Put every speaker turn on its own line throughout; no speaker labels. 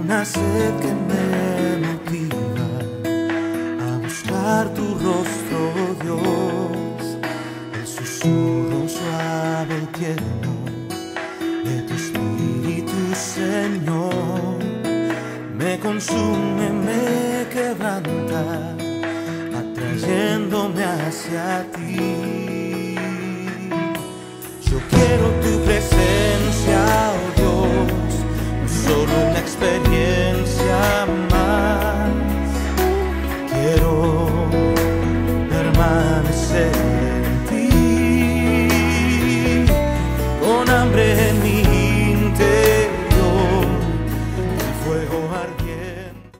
Una sed que me motiva a buscar tu rostro, Dios, el susurro suave y tierno de tu espíritu, Señor, me consume, me quebranta, atrayéndome hacia ti. Yo quiero tu presencia, oh Dios, solo una experiencia más. Quiero permanecer en ti, con hambre en mi interior, el fuego ardiente.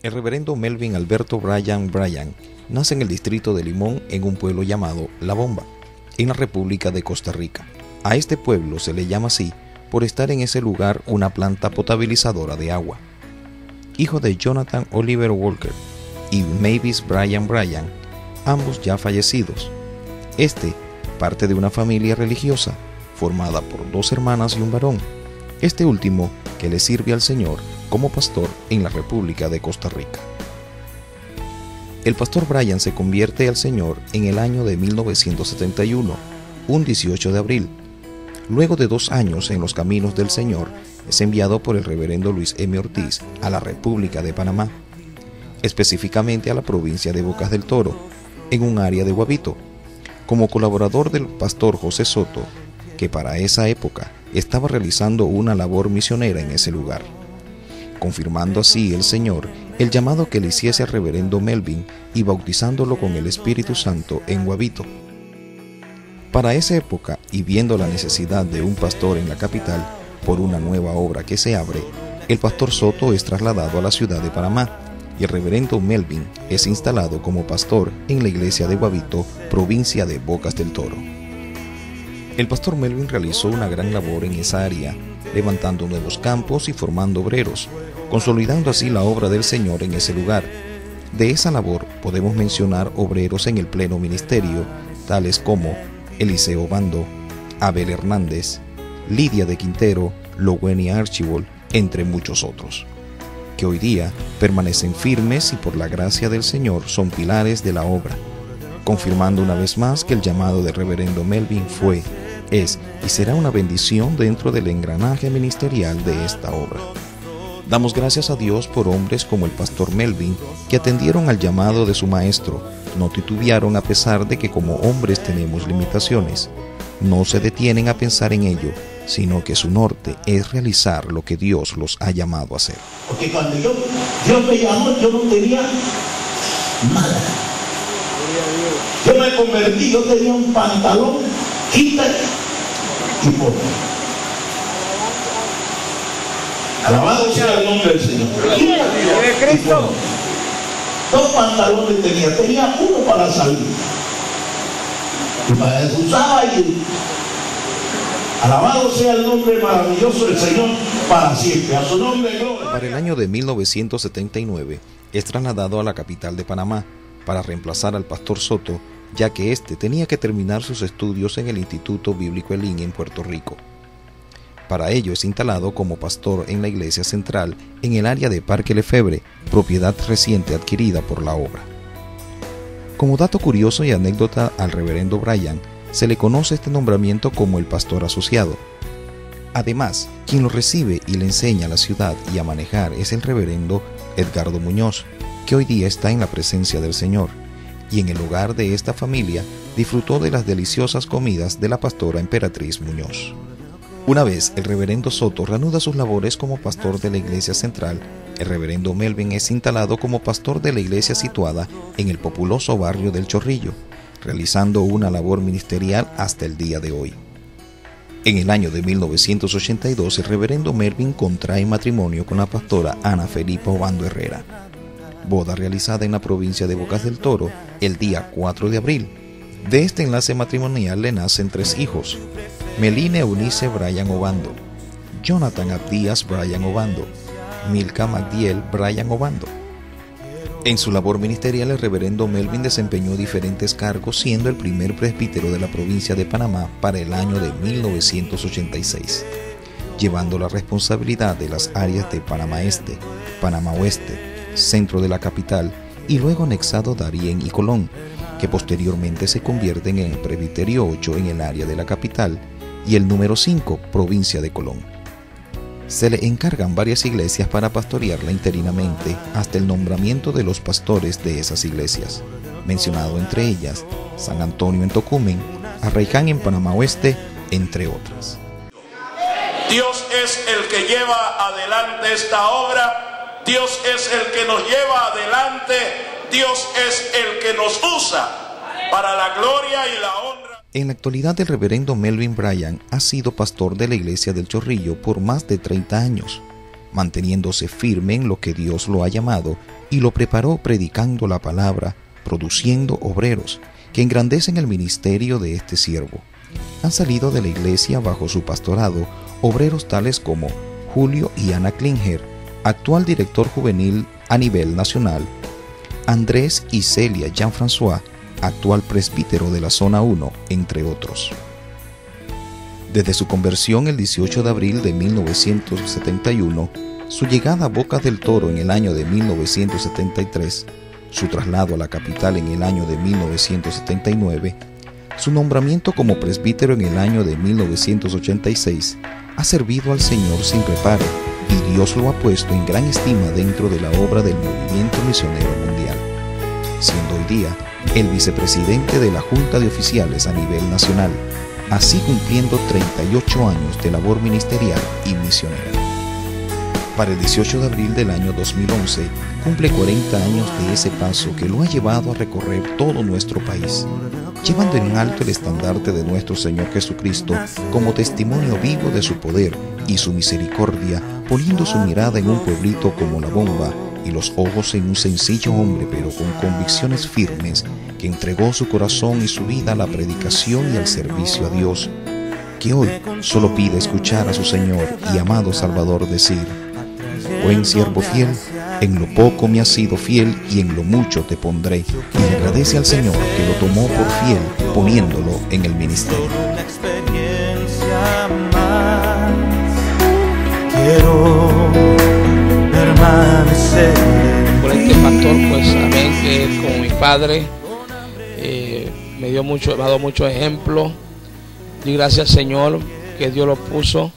El reverendo Melvin Alberto Bryan nace en el distrito de Limón, en un pueblo llamado La Bomba, en la República de Costa Rica. A este pueblo se le llama así por estar en ese lugar una planta potabilizadora de agua. Hijo de Jonathan Oliver Walker y Mavis Bryan, ambos ya fallecidos. Este parte de una familia religiosa formada por 2 hermanas y un varón, este último que le sirve al Señor como pastor en la República de Costa Rica. El pastor Bryan se convierte al Señor en el año de 1971, un 18 de abril. Luego de 2 años en los caminos del Señor, es enviado por el reverendo Luis M. Ortiz a la República de Panamá, específicamente a la provincia de Bocas del Toro, en un área de Guabito, como colaborador del pastor José Soto, que para esa época estaba realizando una labor misionera en ese lugar, confirmando así el Señor el llamado que le hiciese al reverendo Melvin y bautizándolo con el Espíritu Santo en Guabito. Para esa época, y viendo la necesidad de un pastor en la capital por una nueva obra que se abre, el pastor Soto es trasladado a la ciudad de Panamá y el reverendo Melvin es instalado como pastor en la iglesia de Guabito, provincia de Bocas del Toro. El pastor Melvin realizó una gran labor en esa área, levantando nuevos campos y formando obreros, consolidando así la obra del Señor en ese lugar. De esa labor podemos mencionar obreros en el pleno ministerio, tales como Eliseo Bando, Abel Hernández, Lidia de Quintero, Lowenia Archibald, entre muchos otros, que hoy día permanecen firmes y por la gracia del Señor son pilares de la obra, confirmando una vez más que el llamado del reverendo Melvin fue, es y será una bendición dentro del engranaje ministerial de esta obra. Damos gracias a Dios por hombres como el pastor Melvin, que atendieron al llamado de su maestro, no titubearon a pesar de que como hombres tenemos limitaciones, no se detienen a pensar en ello, sino que su norte es realizar lo que Dios los ha llamado a hacer.
Porque cuando Dios me llamó, yo no tenía nada. Yo me convertí, yo tenía un pantalón, quita y pone. Alabado sea el nombre del Señor. Quita y pone. 2 pantalones tenía uno para salir y para eso usaba y alabado sea el nombre maravilloso del Señor para siempre, a su nombre gloria.
Para el año de 1979 es trasladado a la capital de Panamá para reemplazar al pastor Soto, ya que éste tenía que terminar sus estudios en el Instituto Bíblico Elín en Puerto Rico. Para ello es instalado como pastor en la iglesia central en el área de Parque Lefebvre, propiedad reciente adquirida por la obra. Como dato curioso y anécdota al reverendo Bryan, se le conoce este nombramiento como el pastor asociado. Además, quien lo recibe y le enseña a la ciudad y a manejar es el reverendo Edgardo Muñoz, que hoy día está en la presencia del Señor, y en el hogar de esta familia disfrutó de las deliciosas comidas de la pastora Emperatriz Muñoz. Una vez el reverendo Soto reanuda sus labores como pastor de la iglesia central, el reverendo Melvin es instalado como pastor de la iglesia situada en el populoso barrio del Chorrillo, realizando una labor ministerial hasta el día de hoy. En el año de 1982, el reverendo Melvin contrae matrimonio con la pastora Ana Felipa Obando Herrera, boda realizada en la provincia de Bocas del Toro el día 4 de abril. De este enlace matrimonial le nacen 3 hijos: Meline Eunice Bryan Obando, Jonathan Abdías Bryan Obando, Milka Magdiel Bryan Obando. En su labor ministerial, el reverendo Melvin desempeñó diferentes cargos, siendo el primer presbítero de la provincia de Panamá para el año de 1986, llevando la responsabilidad de las áreas de Panamá Este, Panamá Oeste, centro de la capital y luego anexado Darién y Colón, que posteriormente se convierten en el presbiterio 8 en el área de la capital y el número 5, provincia de Colón. Se le encargan varias iglesias para pastorearla interinamente hasta el nombramiento de los pastores de esas iglesias, mencionado entre ellas San Antonio en Tocumen, Arraiján en Panamá Oeste, entre otras.
Dios es el que lleva adelante esta obra, Dios es el que nos lleva adelante, Dios es el que nos usa para la gloria y la honra.
En la actualidad, el reverendo Melvin Bryan ha sido pastor de la iglesia del Chorrillo por más de 30 años, manteniéndose firme en lo que Dios lo ha llamado y lo preparó predicando la palabra, produciendo obreros que engrandecen el ministerio de este siervo. Han salido de la iglesia bajo su pastorado obreros tales como Julio y Ana Klinger, actual director juvenil a nivel nacional, Andrés y Celia Jean-François, actual presbítero de la Zona 1, entre otros. Desde su conversión el 18 de abril de 1971, su llegada a Bocas del Toro en el año de 1973, su traslado a la capital en el año de 1979, su nombramiento como presbítero en el año de 1986, ha servido al Señor sin reparo y Dios lo ha puesto en gran estima dentro de la obra del movimiento misionero mundial, siendo hoy día el vicepresidente de la Junta de Oficiales a nivel nacional, así cumpliendo 38 años de labor ministerial y misionera. Para el 18 de abril del año 2011, cumple 40 años de ese paso que lo ha llevado a recorrer todo nuestro país, llevando en alto el estandarte de nuestro Señor Jesucristo como testimonio vivo de su poder y su misericordia, poniendo su mirada en un pueblito como La Bomba y los ojos en un sencillo hombre pero con convicciones firmes que entregó su corazón y su vida a la predicación y al servicio a Dios, que hoy solo pide escuchar a su Señor y amado Salvador decir: buen siervo fiel, en lo poco me has sido fiel y en lo mucho te pondré, y le agradece al Señor que lo tomó por fiel poniéndolo en el ministerio.
Una experiencia más, quiero permanecer.
Por este pastor, pues amén, que como mi padre me ha dado muchos ejemplos. Di gracias al Señor que Dios lo puso,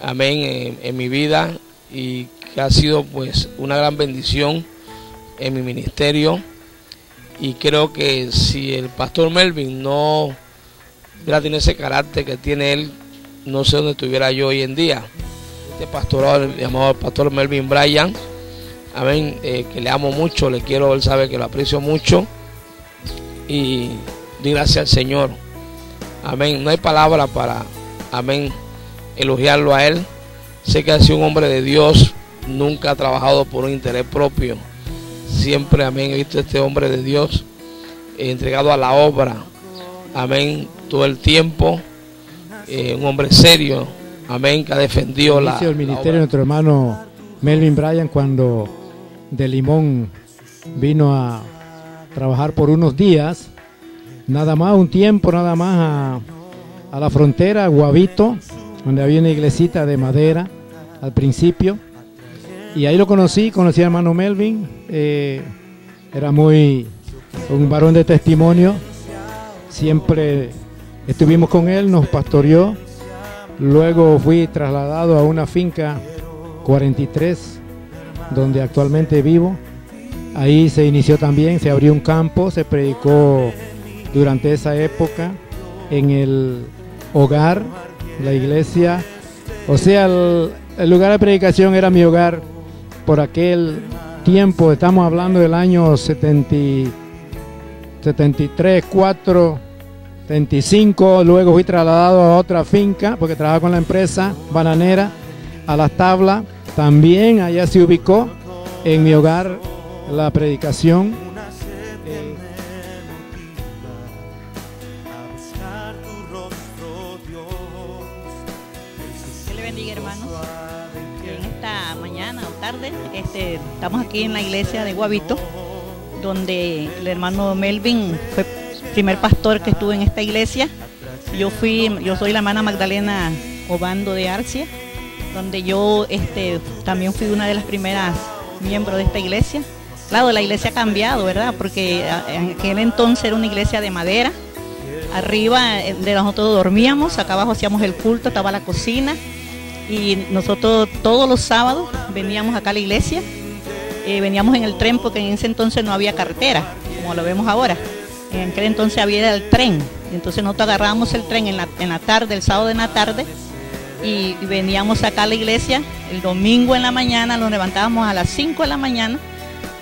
amén, en mi vida, y que ha sido pues una gran bendición en mi ministerio. Y creo que si el pastor Melvin no hubiera tenido ese carácter que tiene él, no sé dónde estuviera yo hoy en día. Este pastorado llamado pastor Melvin Bryan, amén, que le amo mucho, le quiero, él sabe que lo aprecio mucho, y di gracias al Señor, amén. No hay palabra para, amén, elogiarlo a él. Sé que ha sido un hombre de Dios, nunca ha trabajado por un interés propio, siempre, amén, he visto a este hombre de Dios entregado a la obra, amén, todo el tiempo, un hombre serio, amén, que ha defendido
el ministerio de nuestro hermano Melvin Bryan, cuando de Limón vino a trabajar por unos días, nada más, un tiempo nada más, a la frontera, a Guavito, donde había una iglesita de madera al principio, y ahí lo conocí al hermano Melvin. Era un varón de testimonio, siempre estuvimos con él, nos pastoreó. Luego fui trasladado a una finca 43, donde actualmente vivo. Ahí se inició también, se abrió un campo, se predicó durante esa época en el hogar la iglesia, o sea, el lugar de predicación era mi hogar por aquel tiempo. Estamos hablando del año 73, 4, 75. Luego fui trasladado a otra finca porque trabajaba con la empresa bananera, a Las Tablas. También allá se ubicó en mi hogar la predicación.
Dios le bendiga, hermanos. En esta mañana o tarde estamos aquí en la iglesia de Guavito, donde el hermano Melvin fue el primer pastor que estuvo en esta iglesia. Yo soy la hermana Magdalena Obando de Arcia, donde yo también fui una de las primeras miembros de esta iglesia. Claro, la iglesia ha cambiado, ¿verdad? Porque en aquel entonces era una iglesia de madera. Arriba de nosotros dormíamos, acá abajo hacíamos el culto, estaba la cocina, y nosotros todos los sábados veníamos acá a la iglesia. Veníamos en el tren porque en ese entonces no había carretera, como lo vemos ahora. En aquel entonces había el tren, entonces nosotros agarrábamos el tren en la tarde, el sábado en la tarde, y veníamos acá a la iglesia. El domingo en la mañana nos levantábamos a las 5 de la mañana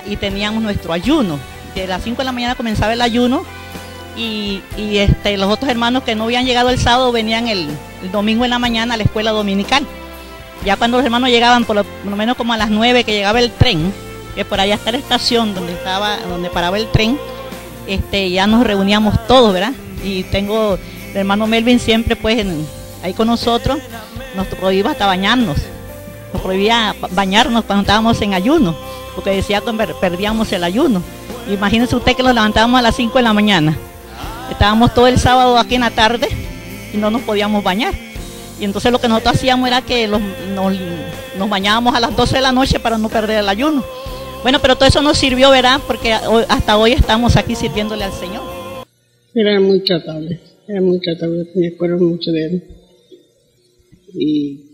y teníamos nuestro ayuno. De las 5 de la mañana comenzaba el ayuno, y los otros hermanos que no habían llegado el sábado venían el domingo en la mañana a la escuela dominical. Ya cuando los hermanos llegaban, por lo menos como a las 9 que llegaba el tren, que por allá está la estación donde paraba el tren, ya nos reuníamos todos, ¿verdad? Y tengo el hermano Melvin siempre pues ahí con nosotros. Nos prohibía hasta bañarnos, nos prohibía bañarnos cuando estábamos en ayuno, porque decía que perdíamos el ayuno. Imagínense usted que nos levantábamos a las 5 de la mañana, estábamos todo el sábado aquí en la tarde y no nos podíamos bañar. Y entonces lo que nosotros hacíamos era que nos bañábamos a las 12 de la noche para no perder el ayuno. Bueno, pero todo eso nos sirvió, ¿verdad? Porque hasta hoy estamos aquí sirviéndole al Señor.
Era muy tratable, me acuerdo mucho de él. Y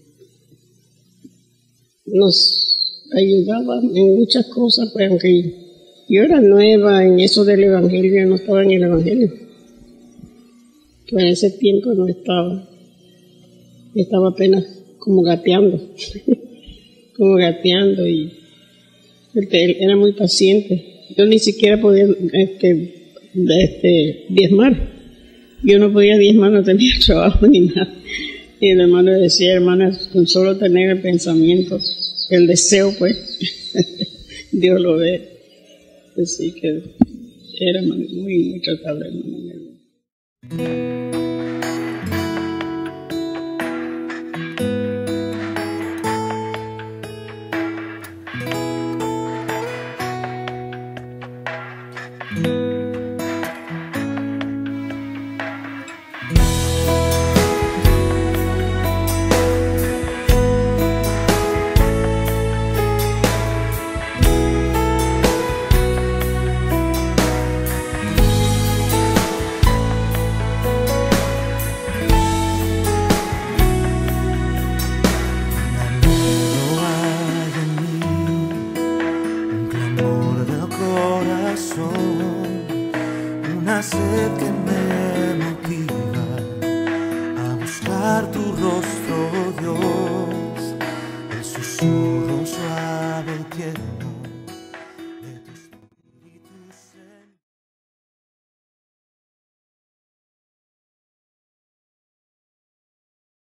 nos ayudaba en muchas cosas, pues aunque yo era nueva en eso del evangelio, yo no estaba en el evangelio. Pues en ese tiempo no estaba apenas como gateando, y porque él era muy paciente. Yo ni siquiera podía diezmar. Yo no podía diezmar, no tenía trabajo ni nada. Y el hermano decía, hermana, con solo tener el pensamiento, el deseo, pues, Dios lo ve. Así que era muy, muy tratable, hermano.
Una sed que